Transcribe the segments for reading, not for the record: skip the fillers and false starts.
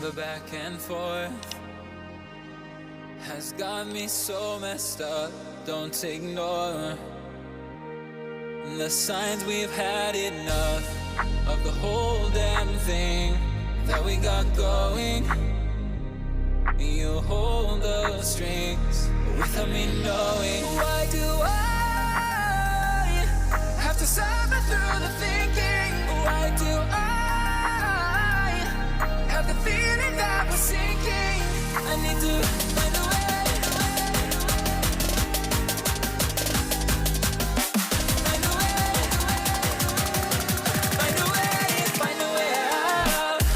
The back and forth has got me so messed up. Don't ignore the signs. We've had enough of the whole damn thing that we got going. You hold the strings without me knowing. Why do I have to suffer through the thinking? Why do I have the feeling that we're sinking? I need to find a way. Find a way. Find a way. Find a way out. Find a way out.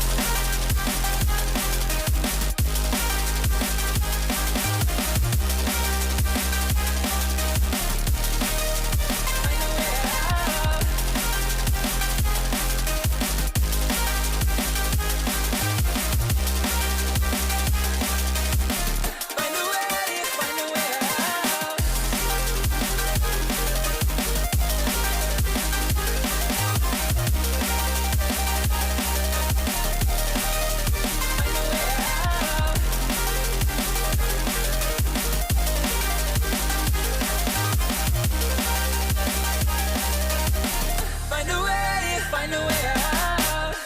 Find a way. Find a way out. Find a way out. Find a way. Find a way out.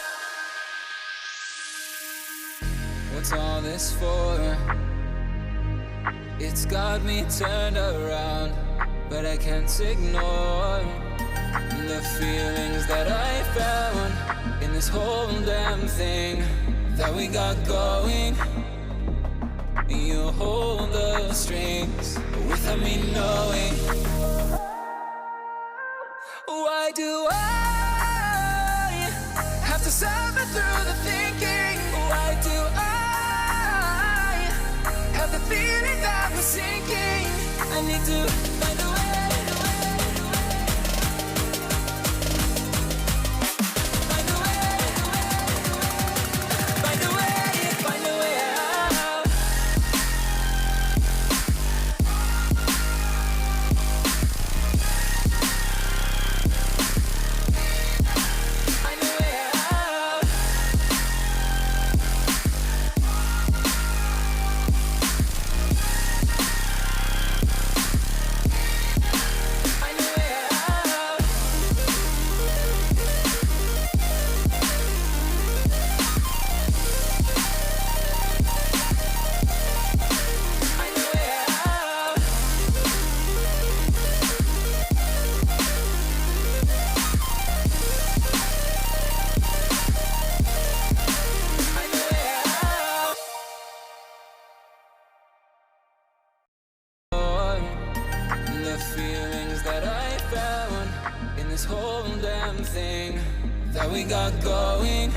What's all this for? It's got me turned around, but I can't ignore the feelings that I found in this whole damn thing that we got going. You hold the strings without me knowing. Why do I have to suffer through the thinking? Why do I have the feeling that we're sinking? I need to find a way. Find a way. Find a way. Find a way out. Find a way out. Find a way out. Find a way out. Find a way out. The feelings that I found in this whole damn thing that we got going.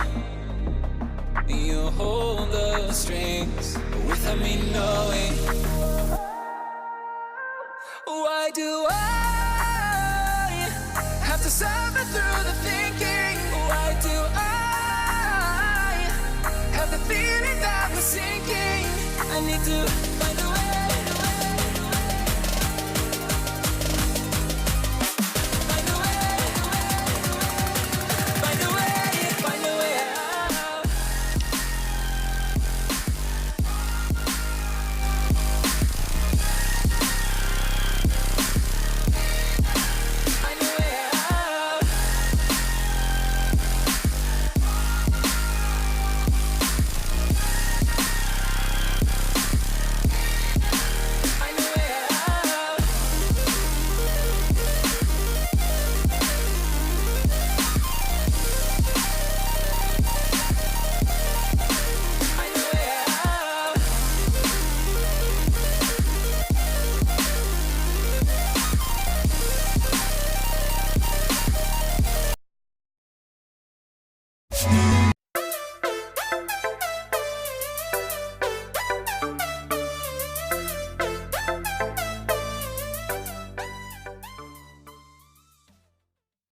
You hold the strings without me knowing. Why do I have to suffer through the thinking? Why do I have the feeling that we're sinking? I need to